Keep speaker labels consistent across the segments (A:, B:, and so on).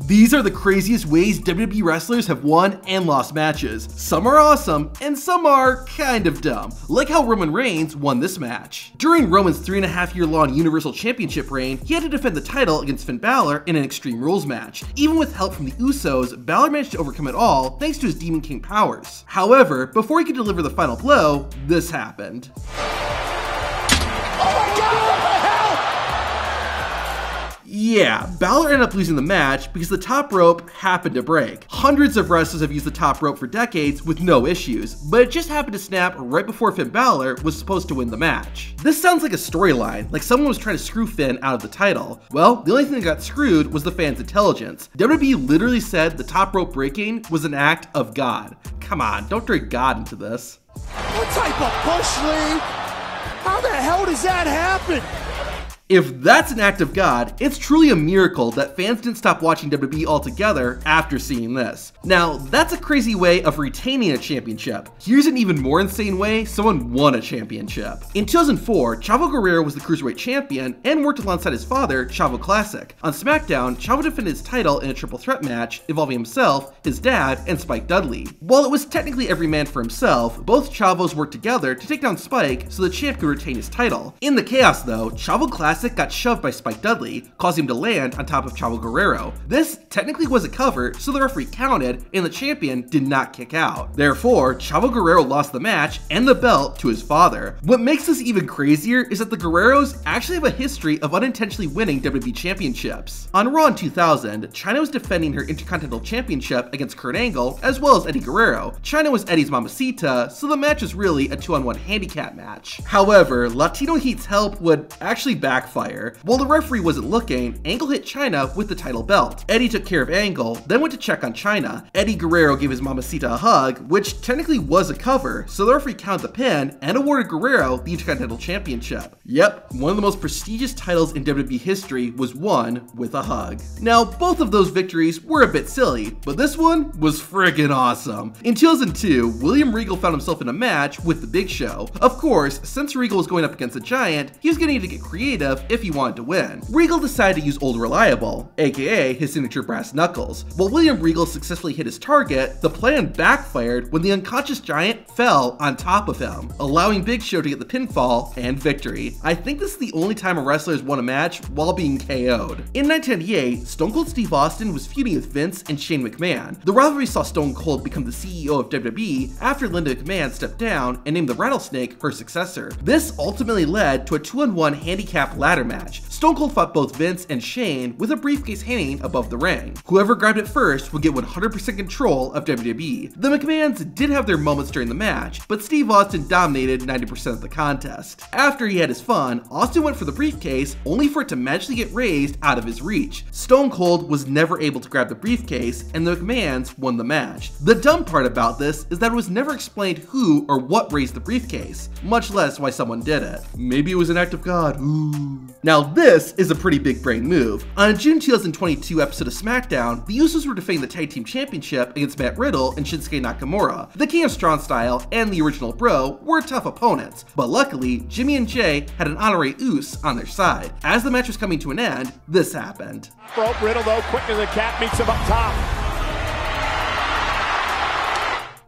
A: These are the craziest ways WWE wrestlers have won and lost matches. Some are awesome, and some are kind of dumb, like how Roman Reigns won this match. During Roman's 3.5-year-long Universal Championship reign, he had to defend the title against Finn Balor in an Extreme Rules match. Even with help from the Usos, Balor managed to overcome it all thanks to his Demon King powers. However, before he could deliver the final blow, this happened. Yeah, Balor ended up losing the match because the top rope happened to break. Hundreds of wrestlers have used the top rope for decades with no issues, but it just happened to snap right before Finn Balor was supposed to win the match. This sounds like a storyline, like someone was trying to screw Finn out of the title. Well, the only thing that got screwed was the fans' intelligence. WWE literally said the top rope breaking was an act of God. Come on, don't drag God into this.
B: What type of bush league? How the hell does that happen?
A: If that's an act of God, it's truly a miracle that fans didn't stop watching WWE altogether after seeing this. Now, that's a crazy way of retaining a championship. Here's an even more insane way someone won a championship. In 2004, Chavo Guerrero was the Cruiserweight champion and worked alongside his father, Chavo Classic. On SmackDown, Chavo defended his title in a triple threat match involving himself, his dad, and Spike Dudley. While it was technically every man for himself, both Chavos worked together to take down Spike so the champ could retain his title. In the chaos though, Chavo Classic got shoved by Spike Dudley, causing him to land on top of Chavo Guerrero. This technically was a cover, so the referee counted and the champion did not kick out. Therefore, Chavo Guerrero lost the match and the belt to his father. What makes this even crazier is that the Guerreros actually have a history of unintentionally winning WWE championships. On Raw in 2000, Chyna was defending her Intercontinental Championship against Kurt Angle as well as Eddie Guerrero. Chyna was Eddie's mamacita, so the match was really a 2-on-1 handicap match. However, Latino Heat's help would actually backfire. While the referee wasn't looking, Angle hit Chyna with the title belt. Eddie took care of Angle, then went to check on Chyna. Eddie Guerrero gave his mamacita a hug, which technically was a cover, so the referee counted the pin and awarded Guerrero the Intercontinental Championship. Yep, one of the most prestigious titles in WWE history was won with a hug. Now, both of those victories were a bit silly, but this one was friggin' awesome. In 2002, William Regal found himself in a match with The Big Show. Of course, since Regal was going up against a giant, he was going to need to get creative if he wanted to win. Regal decided to use Old Reliable, aka his signature brass knuckles. While William Regal successfully hit his target, the plan backfired when the unconscious giant fell on top of him, allowing Big Show to get the pinfall and victory. I think this is the only time a wrestler has won a match while being KO'd. In 1998, Stone Cold Steve Austin was feuding with Vince and Shane McMahon. The rivalry saw Stone Cold become the CEO of WWE after Linda McMahon stepped down and named the Rattlesnake her successor. This ultimately led to a 2-on-1 handicap ladder match. Stone Cold fought both Vince and Shane with a briefcase hanging above the ring. Whoever grabbed it first would get 100% control of WWE. The McMahons did have their moments during the match, but Steve Austin dominated 90% of the contest. After he had his fun, Austin went for the briefcase only for it to magically get raised out of his reach. Stone Cold was never able to grab the briefcase and the McMahons won the match. The dumb part about this is that it was never explained who or what raised the briefcase, much less why someone did it. Maybe it was an act of God, ooh. Now this is a pretty big brain move. On a June 2022 episode of SmackDown, the Usos were defending the Tag Team Championship against Matt Riddle and Shinsuke Nakamura. The King of Strong Style and the original Bro were tough opponents, but luckily, Jimmy and Jay had an honorary Uso on their side. As the match was coming to an end, this happened.
B: Riddle though, quick as a cat, meets him up top.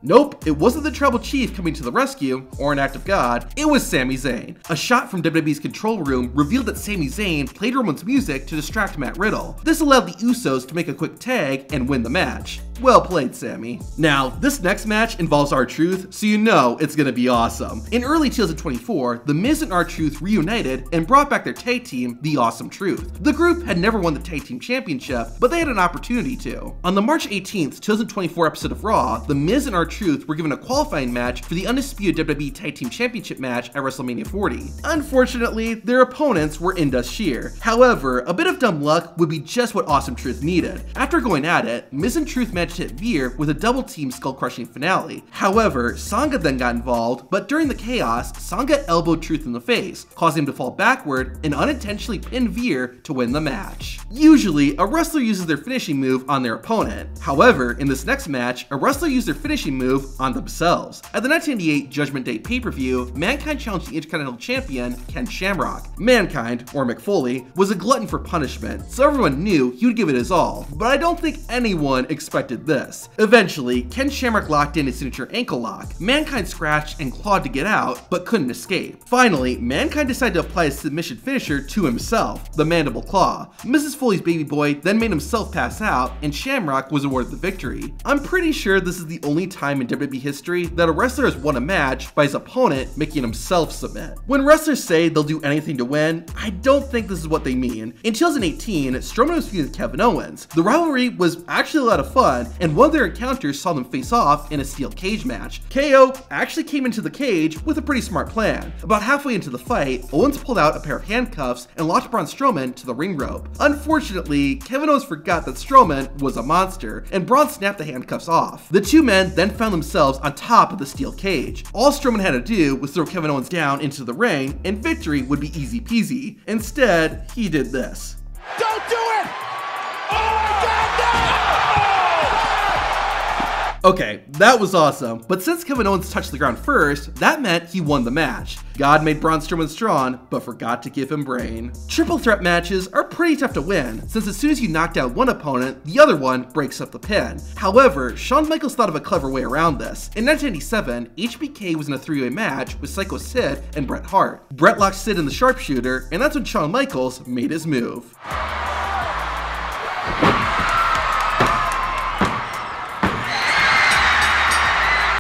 A: Nope, it wasn't the Tribal Chief coming to the rescue, or an act of God, it was Sami Zayn. A shot from WWE's control room revealed that Sami Zayn played Roman's music to distract Matt Riddle. This allowed the Usos to make a quick tag and win the match. Well played, Sami. Now, this next match involves R-Truth, so you know it's gonna be awesome. In early 2024, The Miz and R-Truth reunited and brought back their tag team, The Awesome Truth. The group had never won the tag team championship, but they had an opportunity to. On the March 18th, 2024 episode of Raw, The Miz and R-Truth were given a qualifying match for the undisputed WWE Tag Team Championship match at WrestleMania 40. Unfortunately, their opponents were Indus Sher. However, a bit of dumb luck would be just what Awesome Truth needed. After going at it, Miz and Truth managed managed to hit Veer with a double team skull crushing finale. However, Sangha then got involved, but during the chaos, Sangha elbowed Truth in the face, causing him to fall backward and unintentionally pin Veer to win the match. Usually, a wrestler uses their finishing move on their opponent. However, in this next match, a wrestler used their finishing move on themselves. At the 1998 Judgment Day pay-per-view, Mankind challenged the Intercontinental Champion, Ken Shamrock. Mankind, or McFoley, was a glutton for punishment, so everyone knew he would give it his all, but I don't think anyone expected this. Eventually, Ken Shamrock locked in his signature ankle lock. Mankind scratched and clawed to get out, but couldn't escape. Finally, Mankind decided to apply his submission finisher to himself, the Mandible Claw. Mrs. Foley's baby boy then made himself pass out, and Shamrock was awarded the victory. I'm pretty sure this is the only time in WWE history that a wrestler has won a match by his opponent making himself submit. When wrestlers say they'll do anything to win, I don't think this is what they mean. In 2018, Strowman was feuding with Kevin Owens. The rivalry was actually a lot of fun, and one of their encounters saw them face off in a steel cage match. KO actually came into the cage with a pretty smart plan. About halfway into the fight, Owens pulled out a pair of handcuffs and locked Braun Strowman to the ring rope. Unfortunately, Kevin Owens forgot that Strowman was a monster, and Braun snapped the handcuffs off. The two men then found themselves on top of the steel cage. All Strowman had to do was throw Kevin Owens down into the ring, and victory would be easy peasy. Instead, he did this.
B: Don't do it! Oh my God, no!
A: Okay, that was awesome, but since Kevin Owens touched the ground first, that meant he won the match. God made Braun Strowman strong, but forgot to give him brain. Triple threat matches are pretty tough to win, since as soon as you knock down one opponent, the other one breaks up the pin. However, Shawn Michaels thought of a clever way around this. In 1987, HBK was in a three-way match with Psycho Sid and Bret Hart. Bret locked Sid in the sharpshooter, and that's when Shawn Michaels made his move.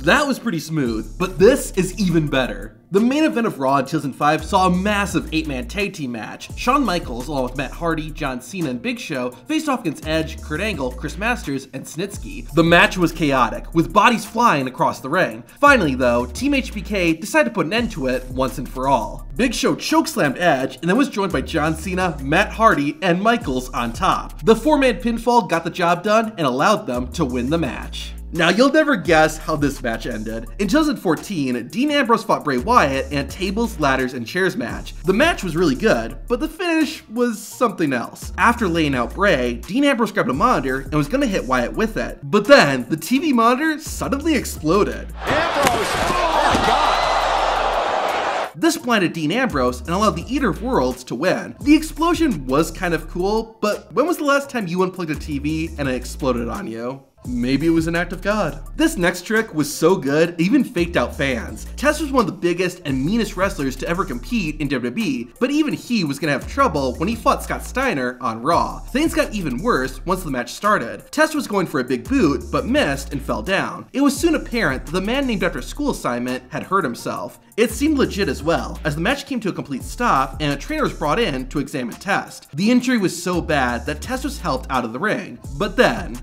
A: That was pretty smooth, but this is even better. The main event of Raw in 2005 saw a massive 8-man tag team match. Shawn Michaels, along with Matt Hardy, John Cena, and Big Show, faced off against Edge, Kurt Angle, Chris Masters, and Snitsky. The match was chaotic, with bodies flying across the ring. Finally, though, Team HBK decided to put an end to it once and for all. Big Show chokeslammed Edge, and then was joined by John Cena, Matt Hardy, and Michaels on top. The 4-man pinfall got the job done and allowed them to win the match. Now, you'll never guess how this match ended. In 2014, Dean Ambrose fought Bray Wyatt in a tables, ladders, and chairs match. The match was really good, but the finish was something else. After laying out Bray, Dean Ambrose grabbed a monitor and was gonna hit Wyatt with it. But then, the TV monitor suddenly exploded.
B: Ambrose! Oh my God!
A: This blinded Dean Ambrose and allowed the Eater of Worlds to win. The explosion was kind of cool, but when was the last time you unplugged a TV and it exploded on you? Maybe it was an act of God. This next trick was so good, it even faked out fans. Test was one of the biggest and meanest wrestlers to ever compete in WWE, but even he was gonna have trouble when he fought Scott Steiner on Raw. Things got even worse once the match started. Test was going for a big boot, but missed and fell down. It was soon apparent that the man named after a school assignment had hurt himself. It seemed legit as well, as the match came to a complete stop and a trainer was brought in to examine Test. The injury was so bad that Test was helped out of the ring, but then...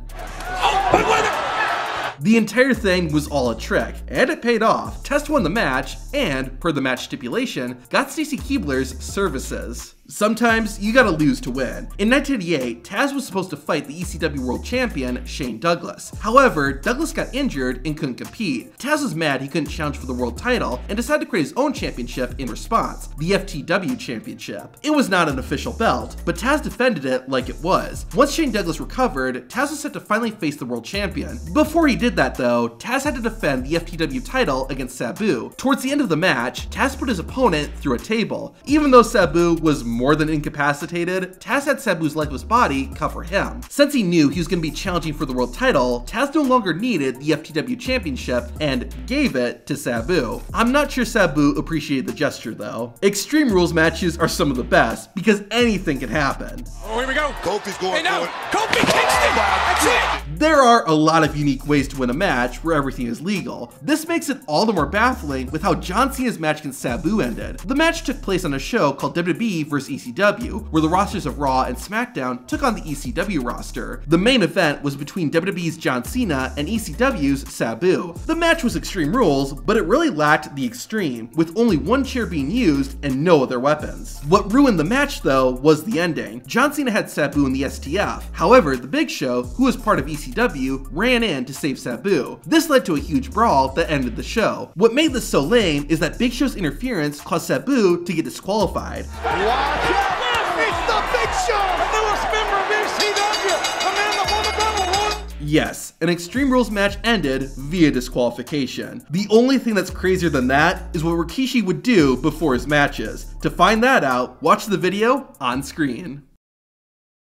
A: The entire thing was all a trick, and it paid off. Test won the match, and, per the match stipulation, got Stacy Keibler's services. Sometimes you gotta lose to win. In 1988, Taz was supposed to fight the ECW World Champion, Shane Douglas. However, Douglas got injured and couldn't compete. Taz was mad he couldn't challenge for the world title and decided to create his own championship in response, the FTW Championship. It was not an official belt, but Taz defended it like it was. Once Shane Douglas recovered, Taz was set to finally face the world champion. Before he did that though, Taz had to defend the FTW title against Sabu. Towards the end of the match, Taz put his opponent through a table. Even though Sabu was more than incapacitated, Taz had Sabu's lifeless body cover him. Since he knew he was going to be challenging for the world title, Taz no longer needed the FTW championship and gave it to Sabu. I'm not sure Sabu appreciated the gesture though. Extreme Rules matches are some of the best because anything can happen.
B: Oh, here we go.
C: Kofi's going
B: Hey, no.
C: for it.
B: Kofi Kingston! That's it!
A: There are a lot of unique ways to win a match where everything is legal. This makes it all the more baffling with how John Cena's match against Sabu ended. The match took place on a show called WWE vs ECW, where the rosters of Raw and SmackDown took on the ECW roster. The main event was between WWE's John Cena and ECW's Sabu. The match was Extreme Rules, but it really lacked the extreme, with only one chair being used and no other weapons. What ruined the match though was the ending. John Cena had Sabu in the STF. However, the Big Show, who was part of ECW, ECW ran in to save Sabu. This led to a huge brawl that ended the show. What made this so lame is that Big Show's interference caused Sabu to get disqualified.
B: Watch out! It's the Big Show! The newest member of ECW! The man that won the battle!
A: Yes, an Extreme Rules match ended via disqualification. The only thing that's crazier than that is what Rikishi would do before his matches. To find that out, watch the video on screen.